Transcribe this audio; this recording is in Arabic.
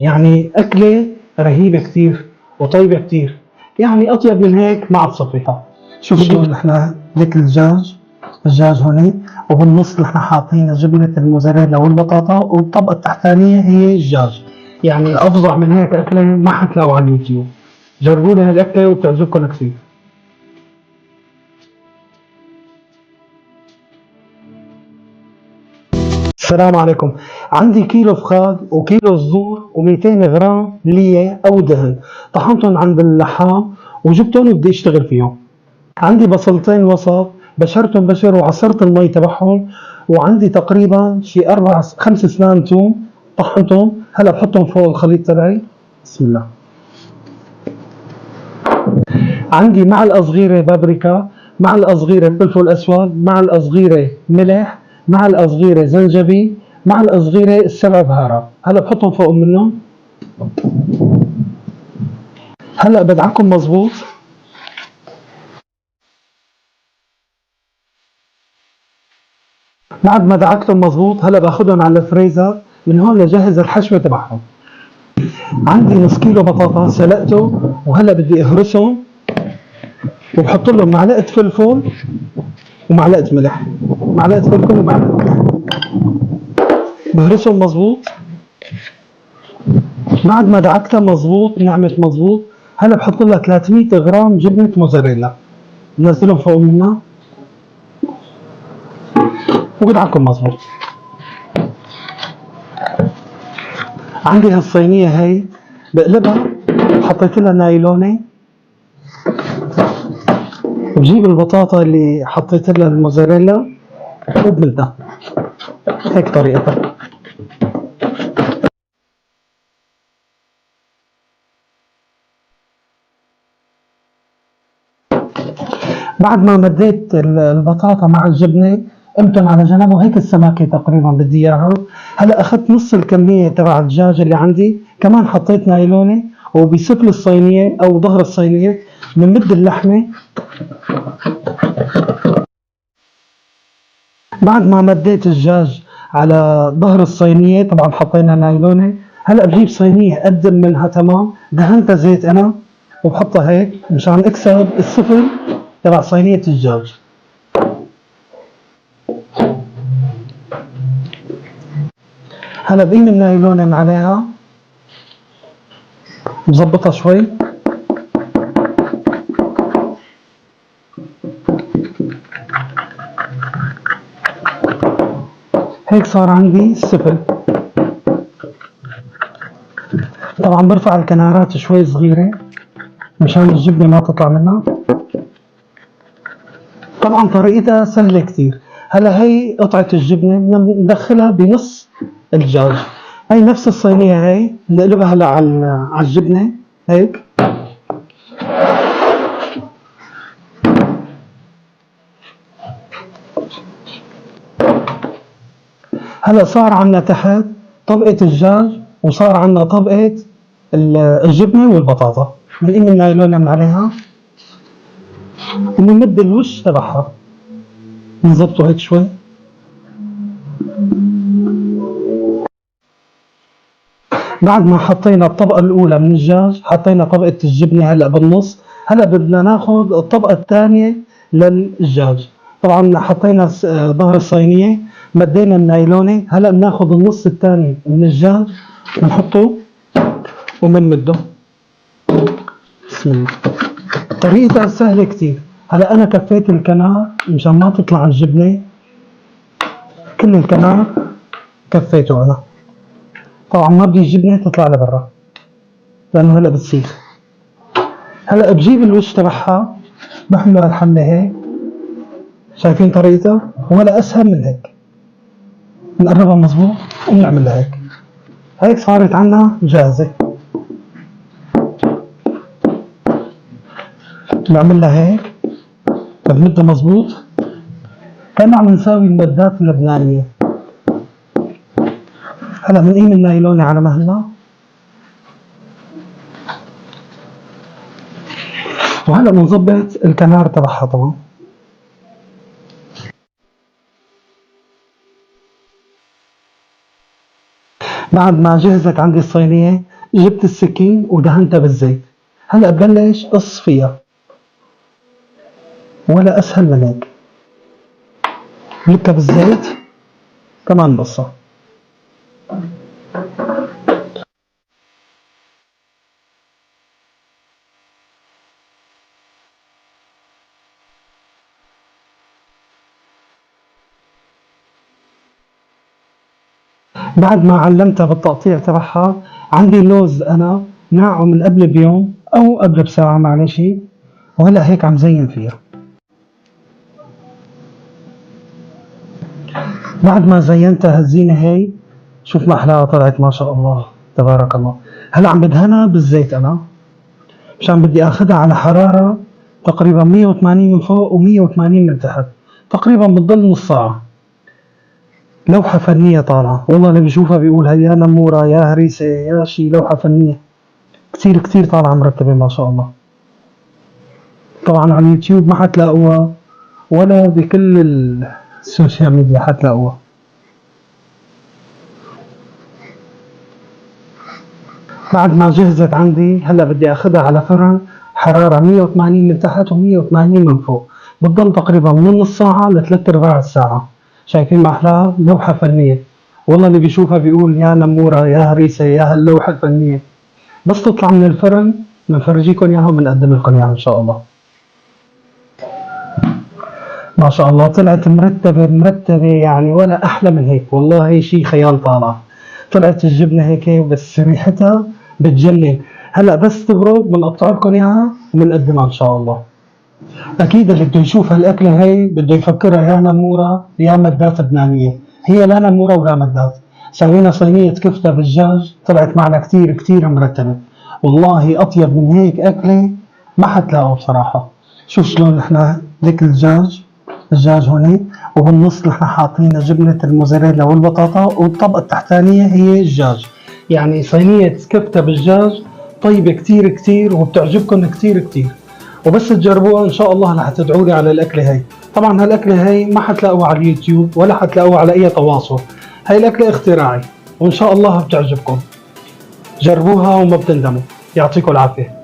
يعني أكلة رهيبة كتير وطيبة كتير، يعني أطيب من هيك ما عاد صفيتها. شوف شلون نحن هيك الدجاج هون، وبالنص نحن حاطين جبنة الموزاريلا والبطاطا، والطبقة التحتانية هي الدجاج. يعني أفظع من هيك أكلة ما حتلاقوا على اليوتيوب. جربوا لي هالأكلة وبتعجبكم كثير. السلام عليكم. عندي كيلو فخاد وكيلو صدور و200 غرام لية أو دهن، طحنتهم عند اللحام وجبتهم وبدي أشتغل فيهم. عندي بصلتين وسط بشرتهم بشر وعصرت المي تبعهم، وعندي تقريبا شي 4 5 اسنان توم طحنتهم، هلا بحطهم فوق الخليط تبعي. بسم الله. عندي معلقة صغيرة بابريكا، معلقة صغيرة فلفل أسود، معلقة صغيرة ملح، معلقة صغيرة زنجبيل، معلقة صغيرة السبع بهارات، هلا بحطهم فوق منهم. هلا بدعكم مظبوط. بعد ما دعكتهم مظبوط هلا باخذهم على الفريزر من هون لجهز الحشوة تبعهم. عندي نص كيلو بطاطا سلقته وهلا بدي اهرسهم، وبحط لهم معلقة فلفل ومعلقة ملح، معلقة فلفل ومعلقة ملح، بهرسهم مظبوط. بعد ما دعكتها مظبوط نعمت مظبوط، هلا بحط لها 300 غرام جبنة موزاريلا، بنزلهم فوق منها وبدعكم مظبوط. عندي هالصينية هي بقلبها، حطيت لها نايلونة، بجيب البطاطا اللي حطيت لها الموزاريلا وبملتها. هيك طريقتها. بعد ما مديت البطاطا مع الجبنة قمتن على جنب، وهيك السماكة تقريبا بدي اياها. هلا اخذت نص الكمية تبع الدجاج اللي عندي، كمان حطيت نايلونة، وبسفل الصينية او ظهر الصينية بنمد اللحمة. بعد ما مديت الدجاج على ظهر الصينية طبعا حطينا نايلونة، هلا بجيب صينية اقدم منها تمام دهنتها زيت انا، وبحطها هيك مشان اكسب السفل تبع صينية الدجاج. هلا بقيم النايلونة من عليها، بظبطها شوي. هيك صار عندي السفل. طبعا برفع الكنارات شوي صغيرة مشان الجبنة ما تطلع منها. طبعا طريقتها سهلة كتير. هلا هي قطعة الجبنة بدنا ندخلها بنص الدجاج. هي نفس الصينية هي نقلبها هلا على الجبنة هيك. هلا صار عنا تحت طبقة الدجاج، وصار عنا طبقة الجبنة والبطاطا، بنقيم النايلونة من عليها وبنمد الوش تبعها، بنظبطه هيك شوي. بعد ما حطينا الطبقة الأولى من الدجاج حطينا طبقة الجبنة هلا بالنص، هلا بدنا ناخذ الطبقة الثانية للدجاج. طبعا حطينا ظهر الصينية، مدينا النايلونة، هلا بناخذ النص الثاني من الدجاج بنحطه وبنمده. بسم الله. طريقتها سهلة كتير. هلا أنا كفيت الكنار مشان ما تطلع الجبنة، كل الكنار كفيته أنا. طبعا ما بدي الجبنة تطلع لبرا لأنه هلا بتسيخ. هلا بجيب الوش تبعها بحمله على الحملة هيك، شايفين طريقتها؟ ولا أسهل من هيك. نقربها مظبوط ونعملها هيك. هيك صارت عنا جاهزة. نعملها هيك بنمدها مظبوط كأننا عم نساوي المدات اللبنانية. هلا بنقيم النايلونة على مهلها، وهلا بنظبط الكنار تبعها طبعا. بعد ما جهزت عندي الصينية جبت السكين ودهنتها بالزيت. هلا ببلش قص فيها، ولا اسهل من هيك. بلكها بالزيت كمان قصة. بعد ما علمتها بالتقطيع تبعها، عندي لوز انا ناعه من قبل بيوم او قبل بساعة معلش، وهلا هيك عم زين فيها. بعد ما زينتها هالزينة هي، شوف ما أحلاها طلعت ما شاء الله تبارك الله. هلا عم بدهنها بالزيت أنا، مشان بدي آخذها على حرارة تقريبا 180 من فوق و180 من تحت، تقريبا بتضل نص ساعة. لوحة فنية طالعة، والله اللي بيشوفها بيقول هي يا نمورة يا هريسة يا شي، لوحة فنية كتير كتير طالعة مرتبة ما شاء الله. طبعا على اليوتيوب ما حتلاقوها، ولا بكل السوشيال ميديا حتلاقوها. بعد ما جهزت عندي، هلا بدي اخذها على فرن حرارة 180 من تحت و180 من فوق، بتضل تقريبا من نص ساعة لثلاث ارباع الساعة. شايفين ما احلاها؟ لوحة فنية، والله اللي بيشوفها بيقول يا نمورة يا هريسة يا هاللوحة الفنية. بس تطلع من الفرن بنفرجيكم اياها وبنقدم لكم اياها ان شاء الله. ما شاء الله طلعت مرتبة مرتبة يعني، ولا احلى من هيك، والله شي خيال طالع. طلعت الجبنة هيك بس ريحتها بتجنن. هلا بس تبرد بنقطع لكم اياها وبنقدمها ان شاء الله. اكيد اللي بده يشوف هالاكله هي بده يفكرها يا نموره يا مدات لبنانيه. هي لا نموره ولا مدات. سوينا صينيه كفته بالدجاج طلعت معنا كتير كتير مرتبه، والله اطيب من هيك اكله ما حتلاقوا بصراحه. شوف شلون نحن ذيك الدجاج هون، وبالنص نحن حاطين جبنه الموزاريلا والبطاطا، والطبقه التحتانيه هي الدجاج. يعني صينيه كفته بالدجاج طيبه كتير كتير وبتعجبكم كتير كتير. وبس تجربوها ان شاء الله رح تدعوا لي على الاكله هي. طبعا هالاكله هي ما حتلاقوها على اليوتيوب ولا حتلاقوها على اي تواصل، هاي الاكله اختراعي وان شاء الله بتعجبكم. جربوها وما بتندموا. يعطيكم العافيه.